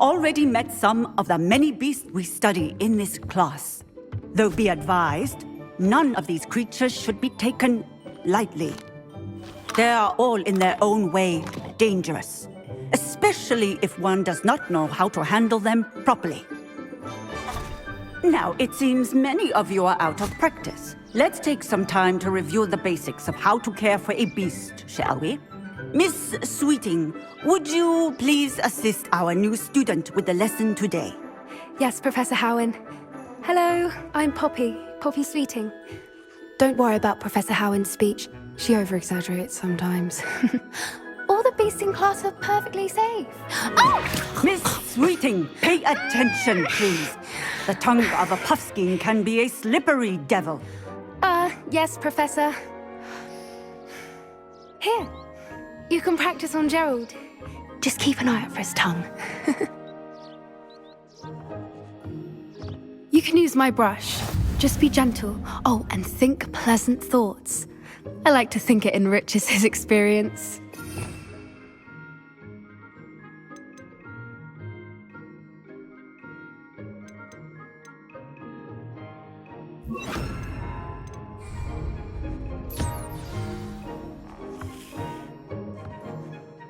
already met some of the many beasts we study in this class. Though be advised, none of these creatures should be taken lightly. They are all in their own way dangerous, especially if one does not know how to handle them properly. Now, it seems many of you are out of practice. Let's take some time to review the basics of how to care for a beast, shall we? Miss Sweeting, would you please assist our new student with the lesson today? Yes, Professor Howen. Hello, I'm Poppy Sweeting. Don't worry about Professor Howen's speech. She over-exaggerates sometimes. All the beasts in class are perfectly safe. Oh! Miss Sweeting, pay attention, please. The tongue of a puffskein can be a slippery devil. Yes, Professor. Here, you can practice on Gerald. Just keep an eye out for his tongue. You can use my brush. Just be gentle. Oh, and think pleasant thoughts. I like to think it enriches his experience.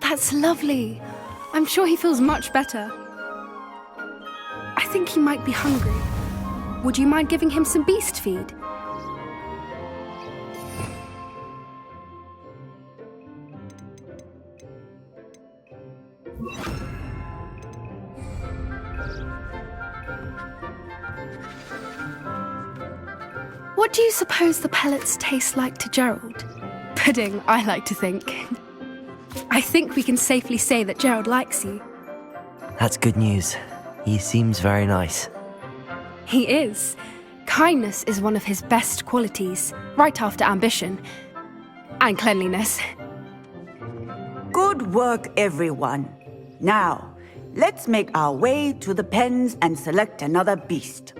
That's lovely. I'm sure he feels much better. I think he might be hungry. Would you mind giving him some beast feed? What do you suppose the pellets taste like to Gerald? Pudding, I like to think. I think we can safely say that Gerald likes you. That's good news. He seems very nice. He is. Kindness is one of his best qualities, right after ambition. And cleanliness. Good work, everyone. Now, let's make our way to the pens and select another beast.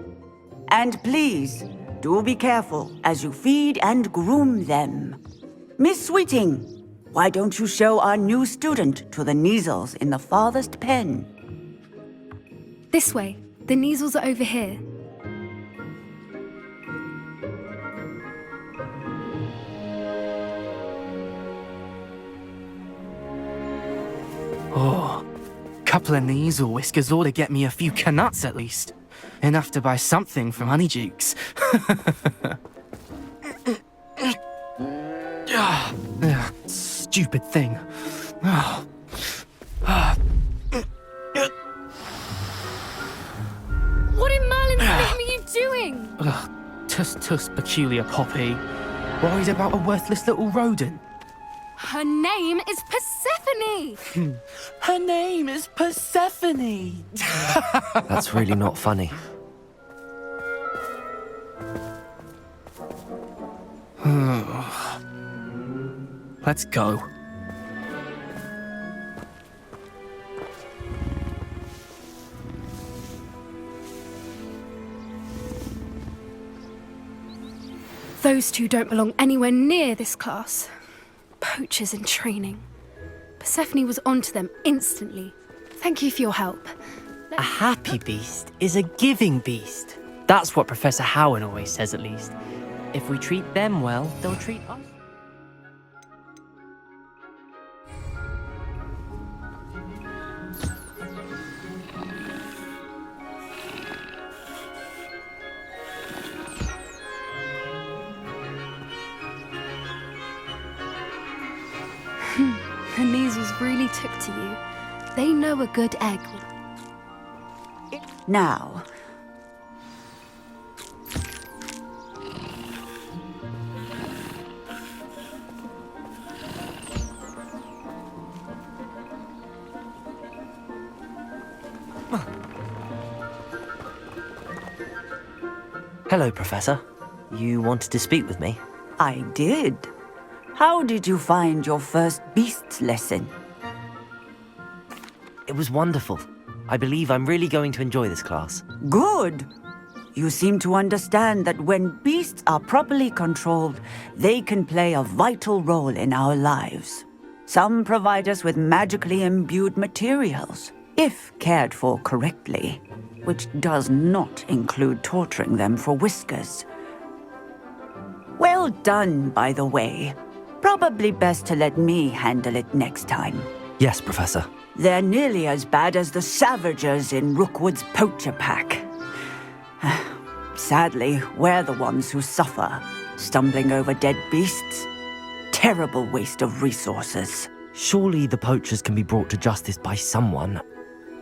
And please, do be careful as you feed and groom them. Miss Sweeting, why don't you show our new student to the Kneazles in the farthest pen? This way. The Kneazles are over here. Oh, couple of Kneazle whiskers ought to get me a few canuts at least. Enough to buy something from Honeydukes. Stupid thing. What in Merlin's name are you doing? Tuss, peculiar Poppy. Worried about a worthless little rodent. Her name is Persephone! Her name is Persephone! That's really not funny. Let's go. Those two don't belong anywhere near this class. Poachers in training. Persephone was onto them instantly. Thank you for your help. A happy beast is a giving beast. That's what Professor Howen always says, at least. If we treat them well, they'll treat us. The Kneazles really took to you. They know a good egg. Now, Hello, Professor. You wanted to speak with me? I did. How did you find your first beasts lesson? It was wonderful. I believe I'm really going to enjoy this class. Good. You seem to understand that when beasts are properly controlled, they can play a vital role in our lives. Some provide us with magically imbued materials. if cared for correctly, which does not include torturing them for whiskers. Well done, by the way. Probably best to let me handle it next time. Yes, Professor. They're nearly as bad as the Savagers in Rookwood's poacher pack. Sadly, we're the ones who suffer, stumbling over dead beasts. Terrible waste of resources. Surely the poachers can be brought to justice by someone.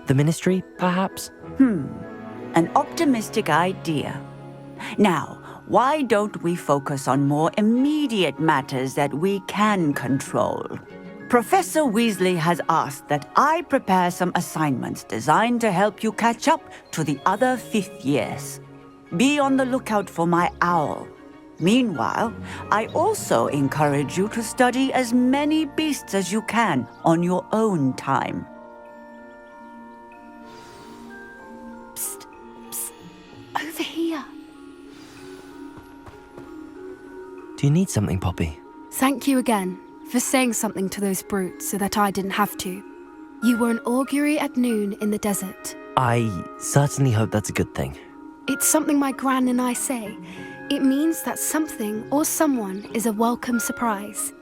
The Ministry, perhaps? An optimistic idea. Now, why don't we focus on more immediate matters that we can control? Professor Weasley has asked that I prepare some assignments designed to help you catch up to the other fifth years. Be on the lookout for my owl. Meanwhile, I also encourage you to study as many beasts as you can on your own time. Psst, psst. Over here. Do you need something, Poppy? Thank you again for saying something to those brutes so that I didn't have to. You were an augury at noon in the desert. I certainly hope that's a good thing. It's something my gran and I say. It means that something or someone is a welcome surprise.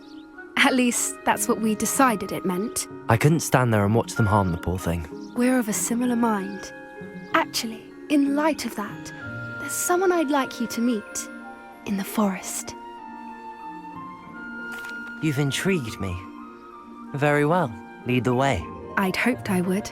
At least, that's what we decided it meant. I couldn't stand there and watch them harm the poor thing. We're of a similar mind. Actually, in light of that, there's someone I'd like you to meet. In the forest. You've intrigued me. Very well. Lead the way. I'd hoped I would.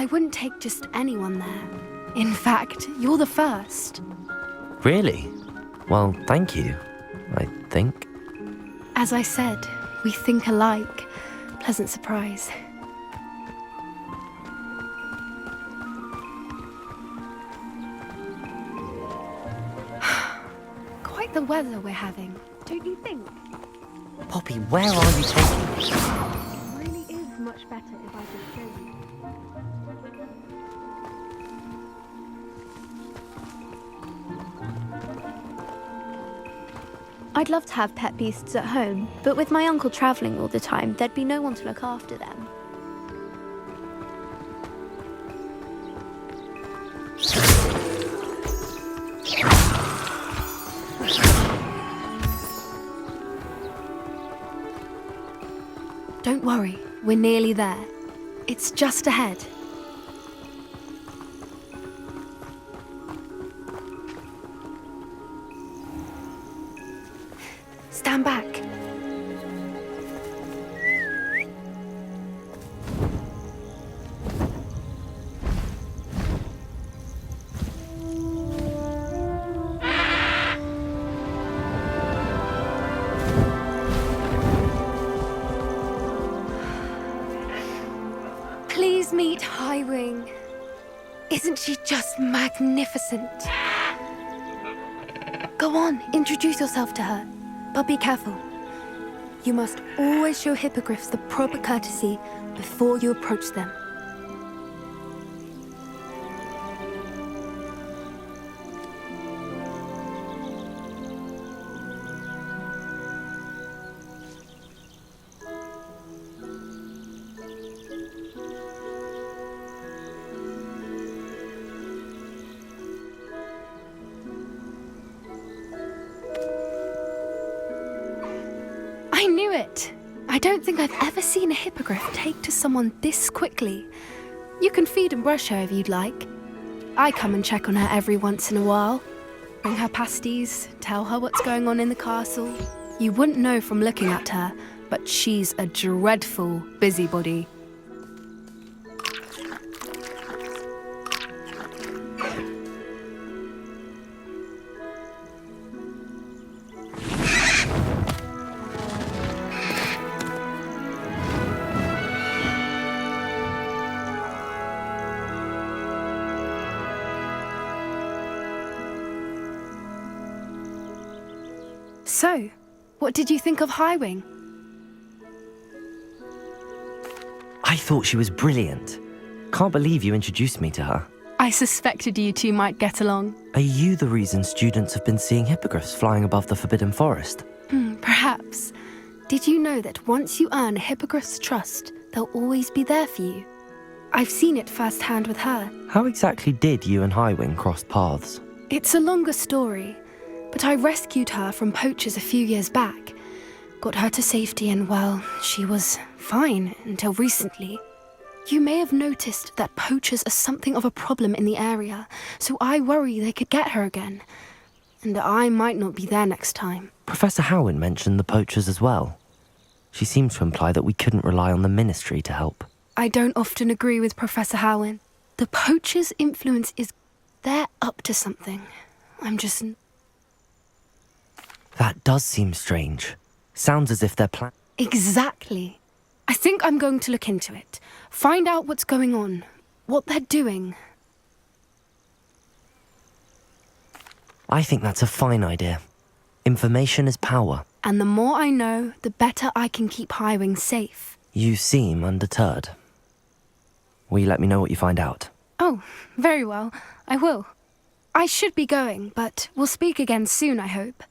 I wouldn't take just anyone there. In fact, you're the first. Really? Well, thank you, I think. As I said, we think alike. Pleasant surprise. Quite the weather we're having, don't you think? Poppy, where are you taking me? It really is much better if I can show you. I'd love to have pet beasts at home, but with my uncle travelling all the time, there'd be no one to look after them. Don't worry, we're nearly there. It's just ahead. Stand back. Please meet Highwing. Isn't she just magnificent? Go on, introduce yourself to her. But be careful. You must always show hippogriffs the proper courtesy before you approach them. I knew it! I don't think I've ever seen a hippogriff take to someone this quickly. You can feed and brush her if you'd like. I come and check on her every once in a while. Bring her pasties, tell her what's going on in the castle. You wouldn't know from looking at her, but she's a dreadful busybody. So, what did you think of Highwing? I thought she was brilliant. Can't believe you introduced me to her. I suspected you two might get along. Are you the reason students have been seeing hippogriffs flying above the Forbidden Forest? Perhaps. Did you know that once you earn a hippogriff's trust, they'll always be there for you? I've seen it firsthand with her. How exactly did you and Highwing cross paths? It's a longer story, but I rescued her from poachers a few years back. Got her to safety and, well, she was fine until recently. You may have noticed that poachers are something of a problem in the area, so I worry they could get her again. And I might not be there next time. Professor Howen mentioned the poachers as well. She seemed to imply that we couldn't rely on the ministry to help. I don't often agree with Professor Howen. The poachers' influence is... they're up to something. I'm just... That does seem strange. Sounds as if they're Exactly. I think I'm going to look into it. Find out what's going on. What they're doing. I think that's a fine idea. Information is power. And the more I know, the better I can keep Highwing safe. You seem undeterred. Will you let me know what you find out? Oh, very well. I will. I should be going, but we'll speak again soon, I hope.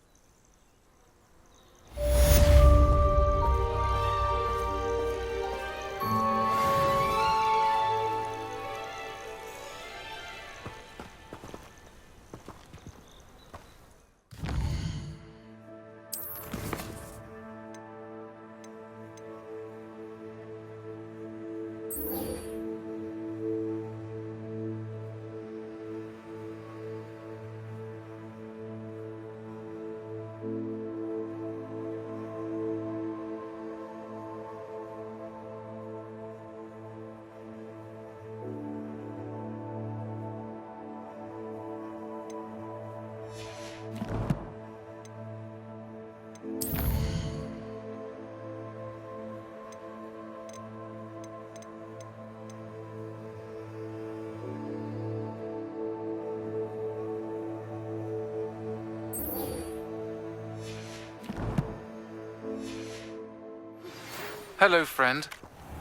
Hello, friend.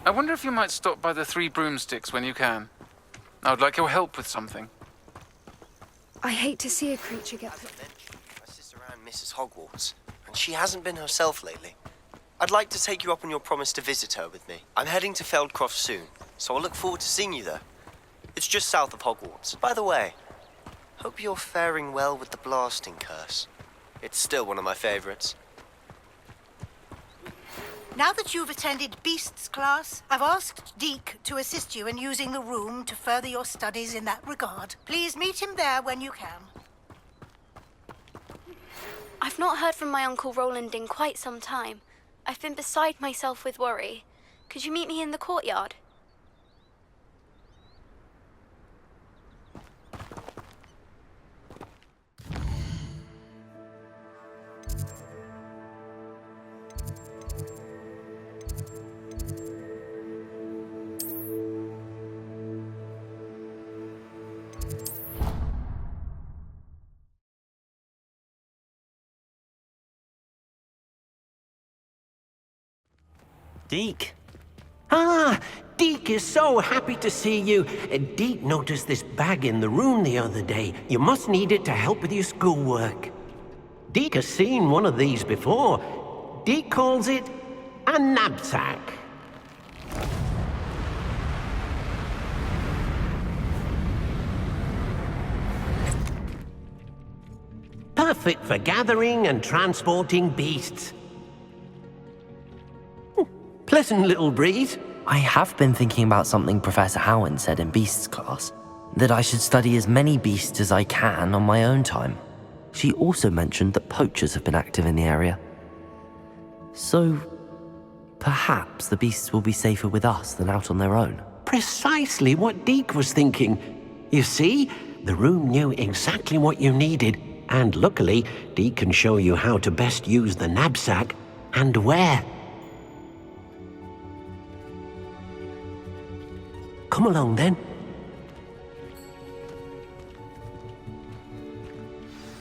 I wonder if you might stop by the Three Broomsticks when you can. I would like your help with something. I hate to see a creature get As I mentioned, my sister Anne misses Hogwarts, and she hasn't been herself lately. I'd like to take you up on your promise to visit her with me. I'm heading to Feldcroft soon, so I'll look forward to seeing you there. It's just south of Hogwarts. By the way, hope you're faring well with the blasting curse. It's still one of my favorites. Now that you've attended Beasts class, I've asked Deke to assist you in using the room to further your studies in that regard. Please meet him there when you can. I've not heard from my Uncle Roland in quite some time. I've been beside myself with worry. Could you meet me in the courtyard? Deke. Ah, Deke is so happy to see you. Deke noticed this bag in the room the other day. You must need it to help with your schoolwork. Deke has seen one of these before. Deke calls it a knapsack. Perfect for gathering and transporting beasts. Pleasant little breeze. I have been thinking about something Professor Howin said in Beasts class, that I should study as many beasts as I can on my own time. She also mentioned that poachers have been active in the area. So, perhaps the beasts will be safer with us than out on their own. Precisely what Deke was thinking. You see, the room knew exactly what you needed, and luckily, Deke can show you how to best use the knapsack and where. Come along, then.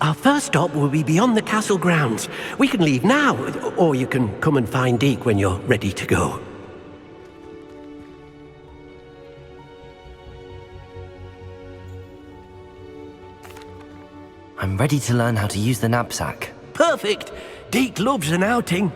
Our first stop will be beyond the castle grounds. We can leave now, or you can come and find Deke when you're ready to go. I'm ready to learn how to use the knapsack. Perfect! Deke loves an outing.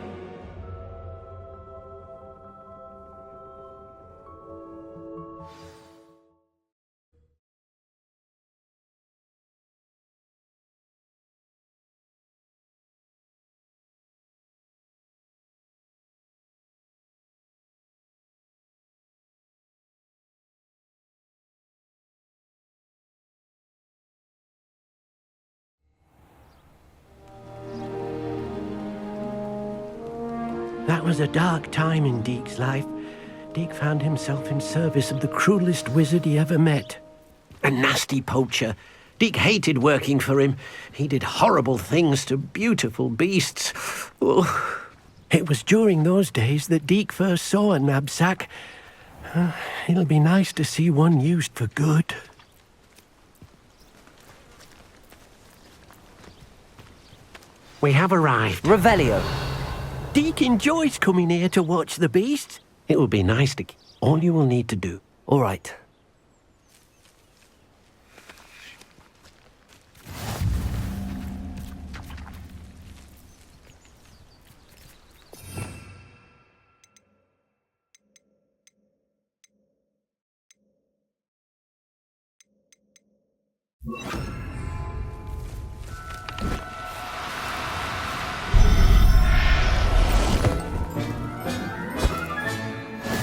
That was a dark time in Deke's life. Deke found himself in service of the cruelest wizard he ever met. A nasty poacher. Deke hated working for him. He did horrible things to beautiful beasts. Oh. It was during those days that Deke first saw a knapsack. It'll be nice to see one used for good. We have arrived. Revelio. Deke enjoys coming here to watch the beasts. It will be nice to... All you will need to do. All right.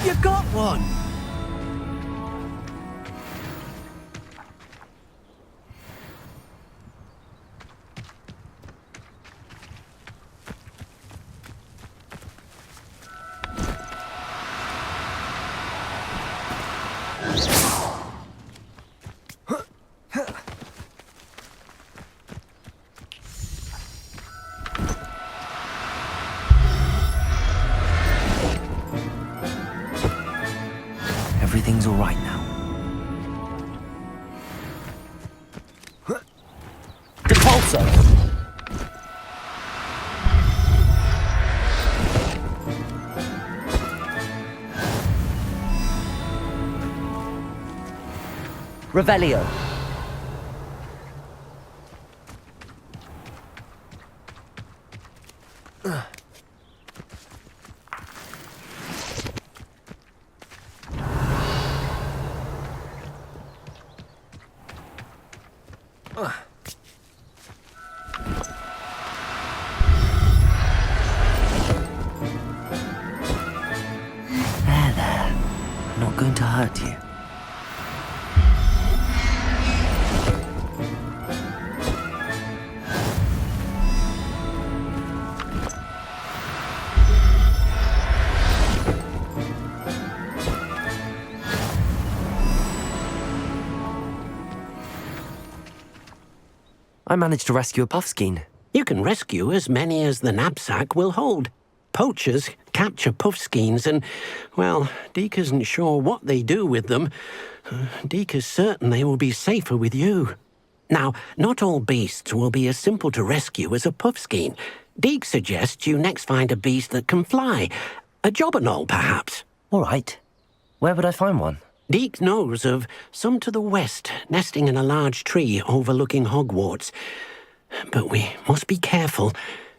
You got one! Everything's all right now. Depulso! Revelio. There. Not going to hurt you. I managed to rescue a puffskein. You can rescue as many as the knapsack will hold. Poachers capture puffskeins and, well, Deke isn't sure what they do with them. Deke is certain they will be safer with you. Now, not all beasts will be as simple to rescue as a puffskein. Deke suggests you next find a beast that can fly. A jobberknoll, perhaps. All right. Where would I find one? Deke knows of some to the west, nesting in a large tree overlooking Hogwarts. But we must be careful.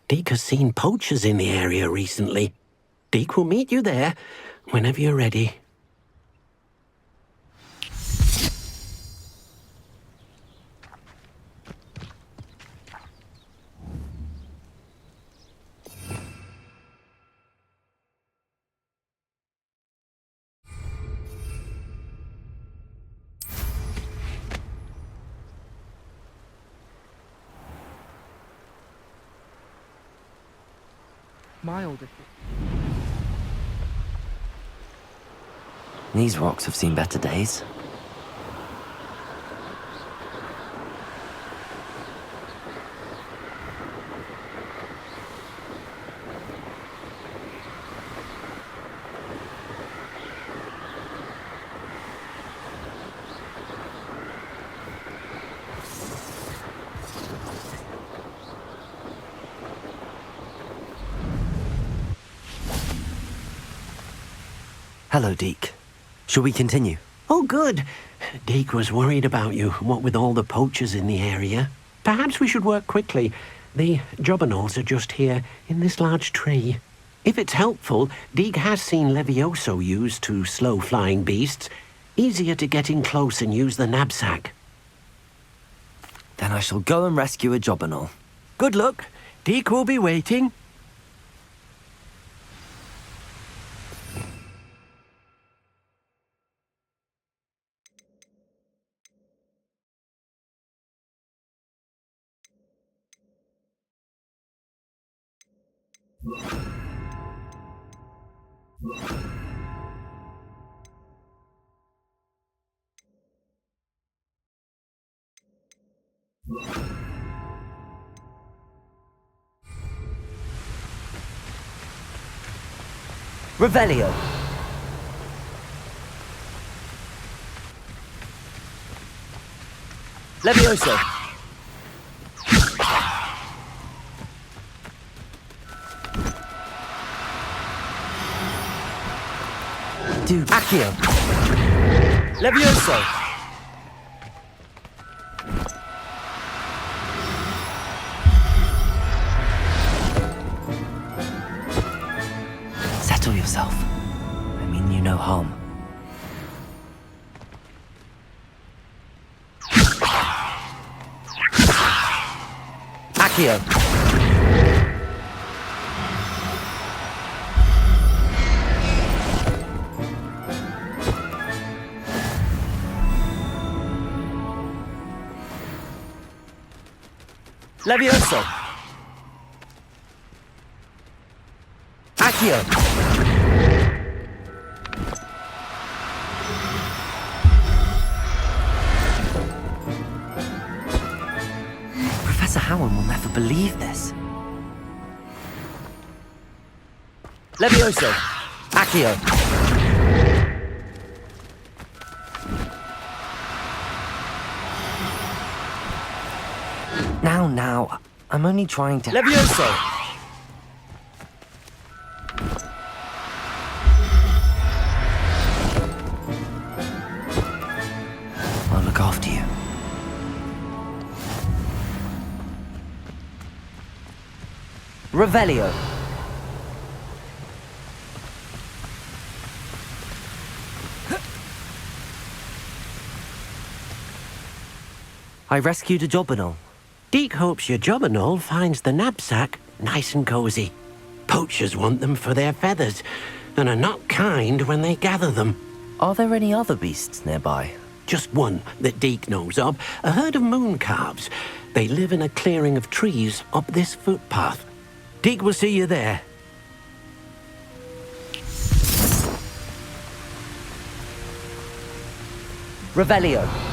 Deke has seen poachers in the area recently. Deke will meet you there whenever you're ready. Mild. These rocks have seen better days. Hello, Deke. Shall we continue? Oh, good. Deke was worried about you, what with all the poachers in the area. Perhaps we should work quickly. The jobberknolls are just here, in this large tree. If it's helpful, Deke has seen Levioso used to slow flying beasts. Easier to get in close and use the knapsack. Then I shall go and rescue a jobberknoll. Good luck. Deke will be waiting. Revelio. Levioso. Do Accio. Levioso. Settle yourself. I mean you no harm. Accio. Levioso. Accio. Professor Howard will never believe this. Levioso. Accio. Now, I'm only trying to... Levioso! I'll look Revelio. I rescued a Jobberknoll. Deke hopes your Jobberknoll finds the knapsack nice and cozy. Poachers want them for their feathers, and are not kind when they gather them. Are there any other beasts nearby? Just one that Deke knows of, a herd of moon calves. They live in a clearing of trees up this footpath. Deke will see you there. Revelio.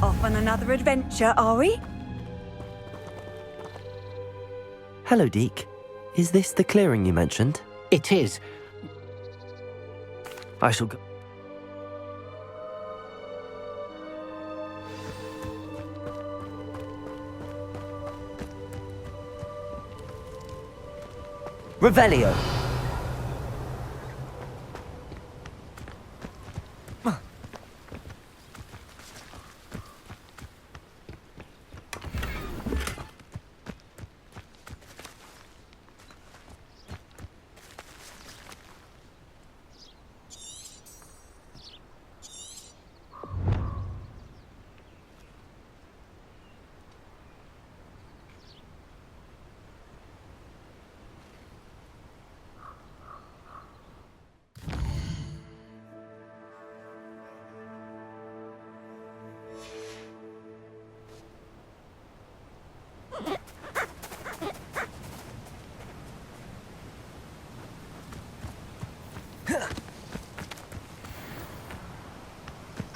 Off on another adventure, are we? Hello, Deke. Is this the clearing you mentioned? It is. I shall go. Revelio.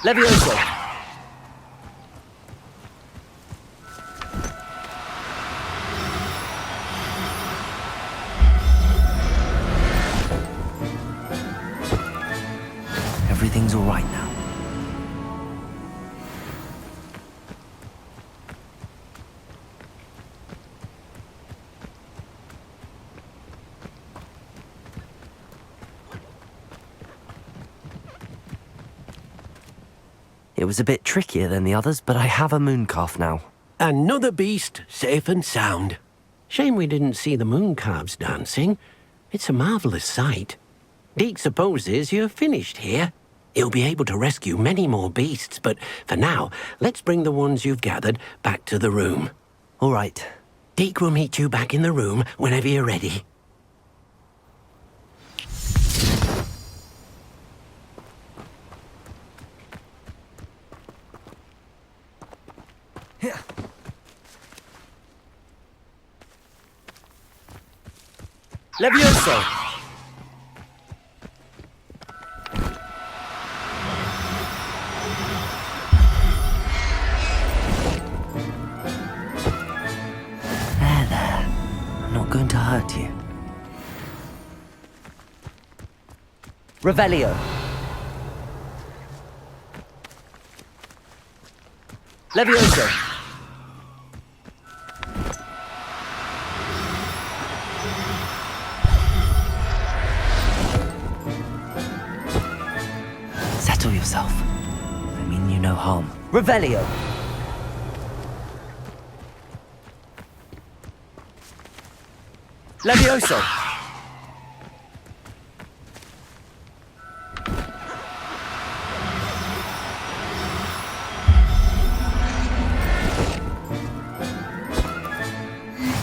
Levioso. Everything's all right now. It was a bit trickier than the others, but I have a mooncalf now. Another beast, safe and sound. Shame we didn't see the mooncalves dancing. It's a marvellous sight. Deke supposes you're finished here. He'll be able to rescue many more beasts, but for now, let's bring the ones you've gathered back to the room. All right. Deke will meet you back in the room whenever you're ready. Levioso! There. I'm not going to hurt you. Revelio. Levioso. Settle yourself. I mean you no harm. Revelio. Levioso.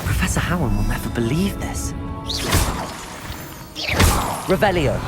Professor Howard will never believe this. Revelio.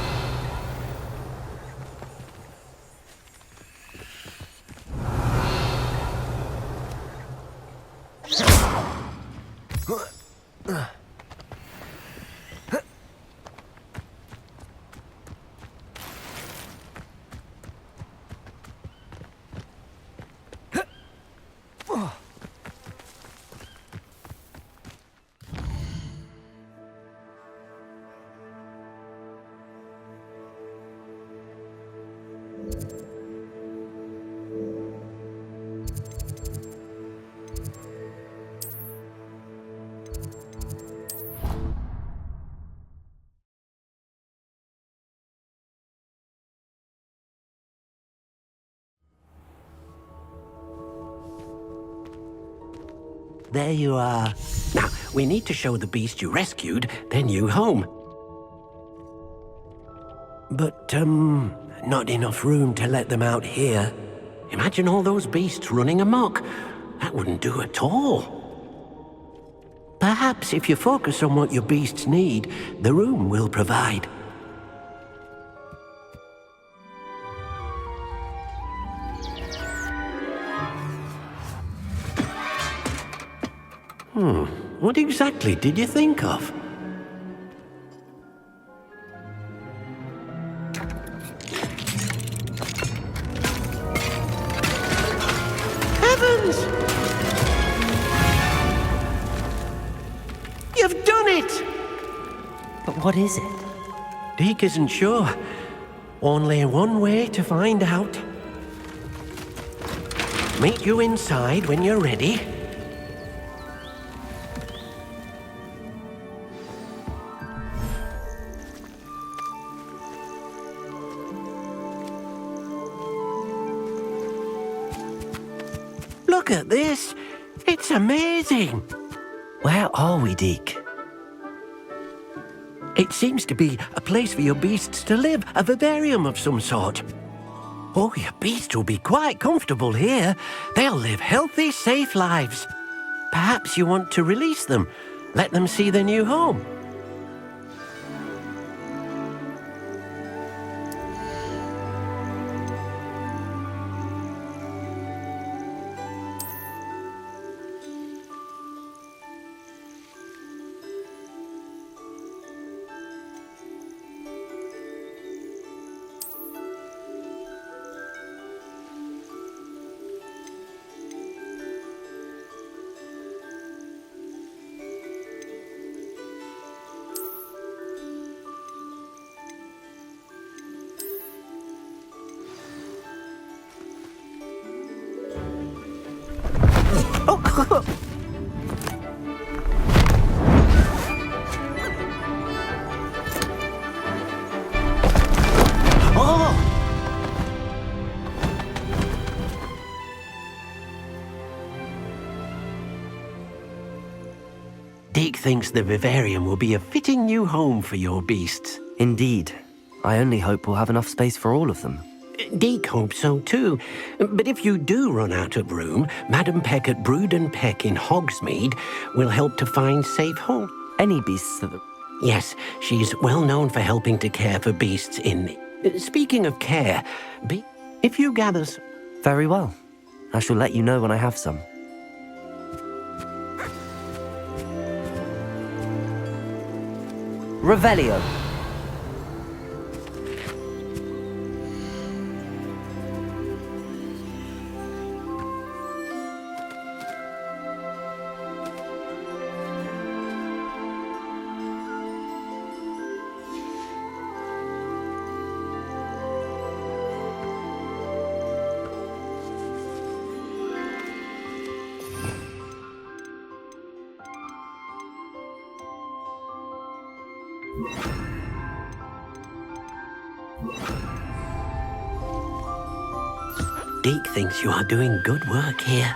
There you are. Now, we need to show the beast you rescued their new home. But, not enough room to let them out here. Imagine all those beasts running amok. That wouldn't do at all. Perhaps if you focus on what your beasts need, the room will provide. What exactly did you think of? hands! You've done it! But what is it? Deke isn't sure. Only one way to find out. Meet you inside when you're ready. Look at this. It's amazing. Where are we, Deke? It seems to be a place for your beasts to live, a vivarium of some sort. Oh, your beasts will be quite comfortable here. They'll live healthy, safe lives. Perhaps you want to release them, let them see their new home. Deke thinks the vivarium will be a fitting new home for your beasts. Indeed. I only hope we'll have enough space for all of them. Deke hopes so too. But if you do run out of room, Madam Peck at Brood and Peck in Hogsmeade will help to find safe homes. Any beasts that... Yes, she's well known for helping to care for beasts in... Speaking of care, if you gather... Very well. I shall let you know when I have some. Revelio. Deke thinks you are doing good work here.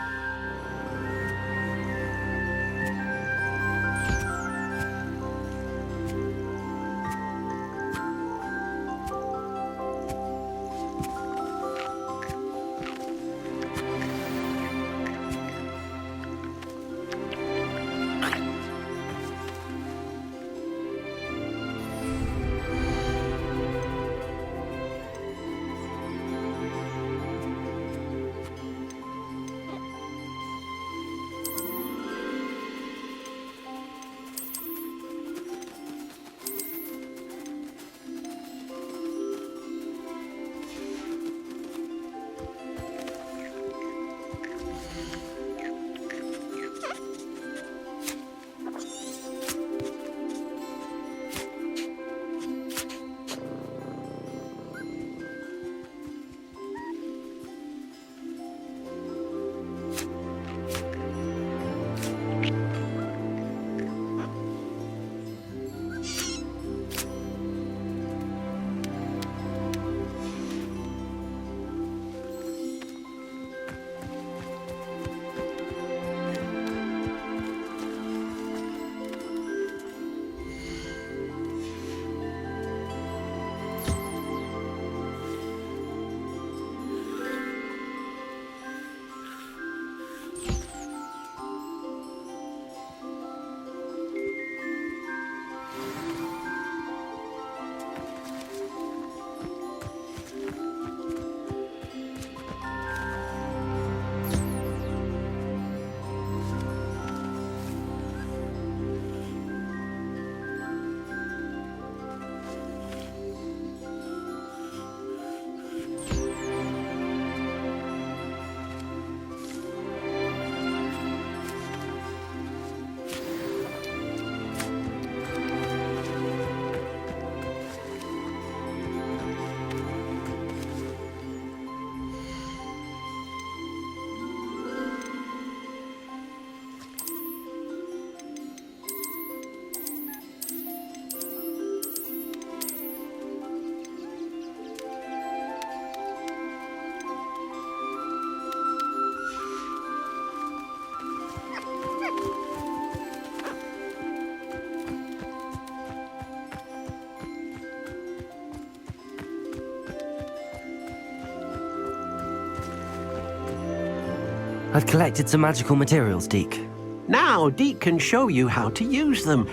I'd collected some magical materials, Deke. Now, Deke can show you how to use them.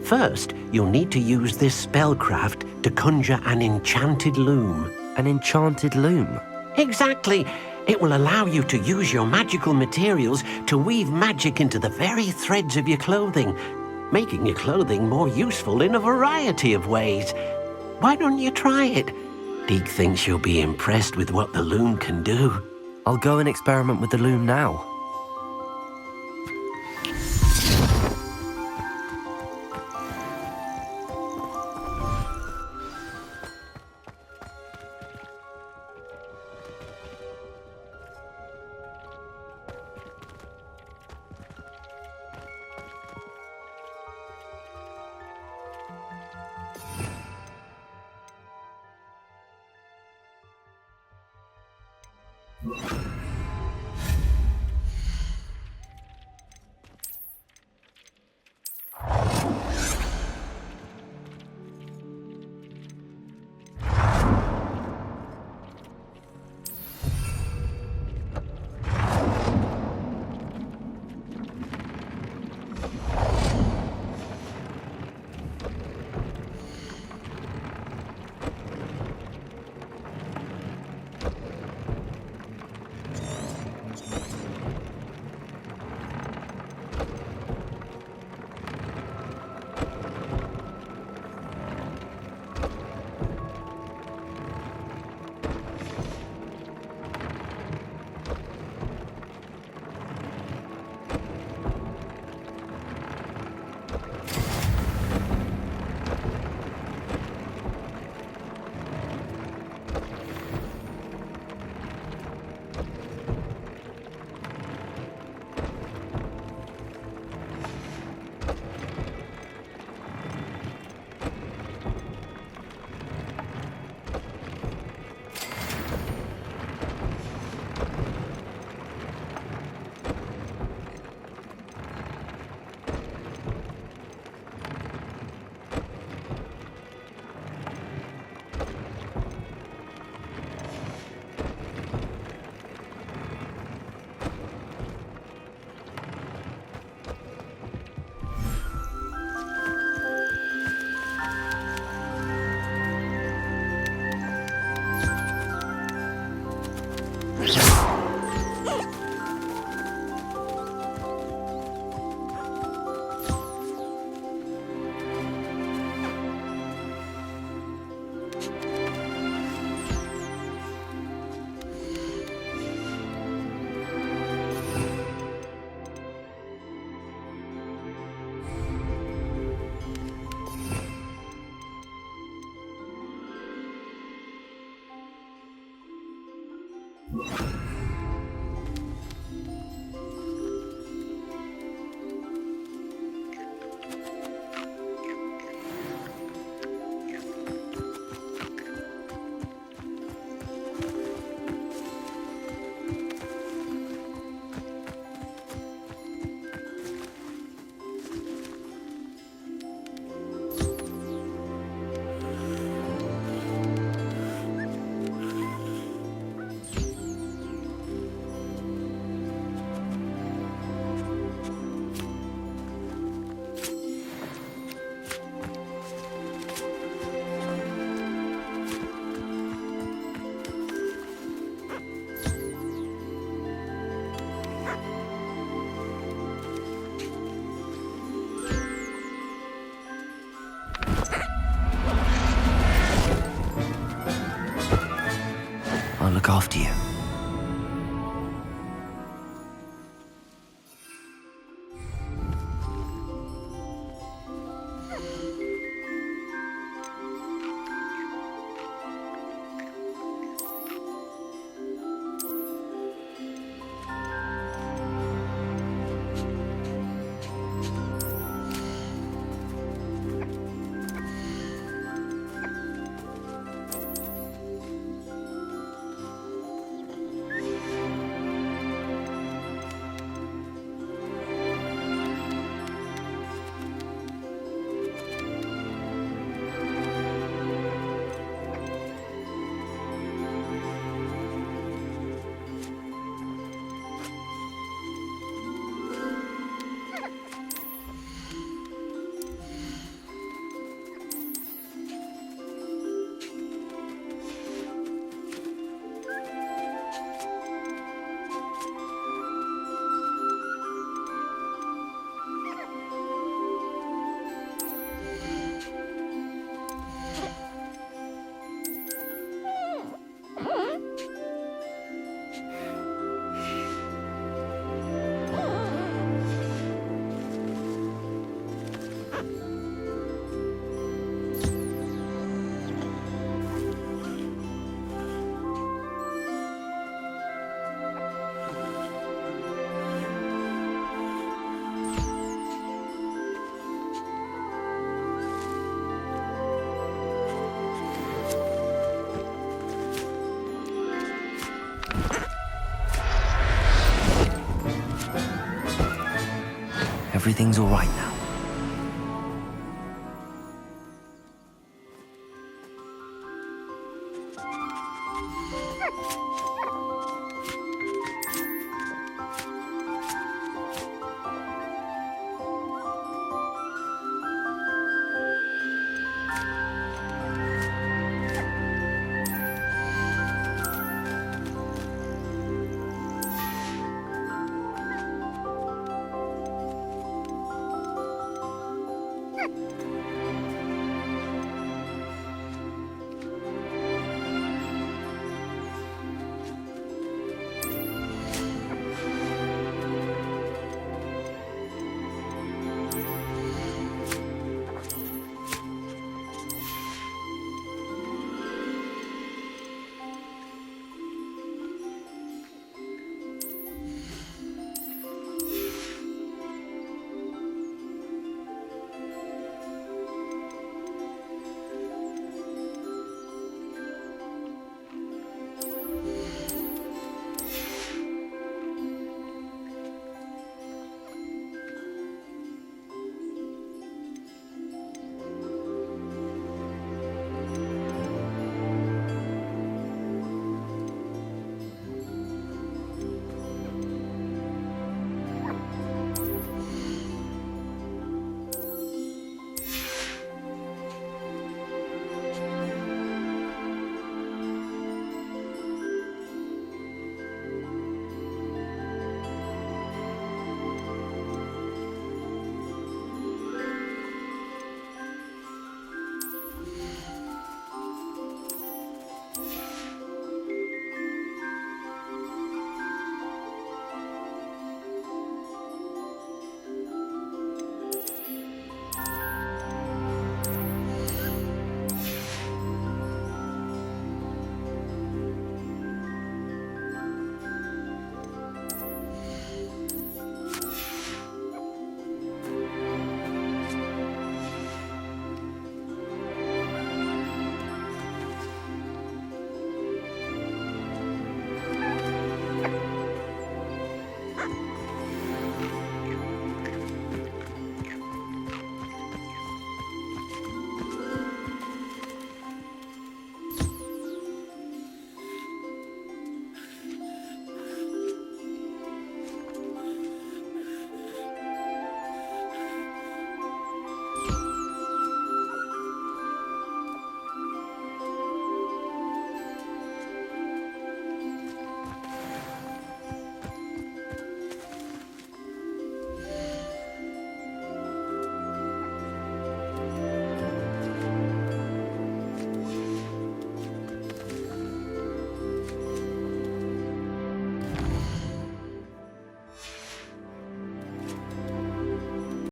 First, you'll need to use this spellcraft to conjure an enchanted loom. An enchanted loom? Exactly. It will allow you to use your magical materials to weave magic into the very threads of your clothing, making your clothing more useful in a variety of ways. Why don't you try it? Deke thinks you'll be impressed with what the loom can do. I'll go and experiment with the loom now. I'll look after you. everything's all right now.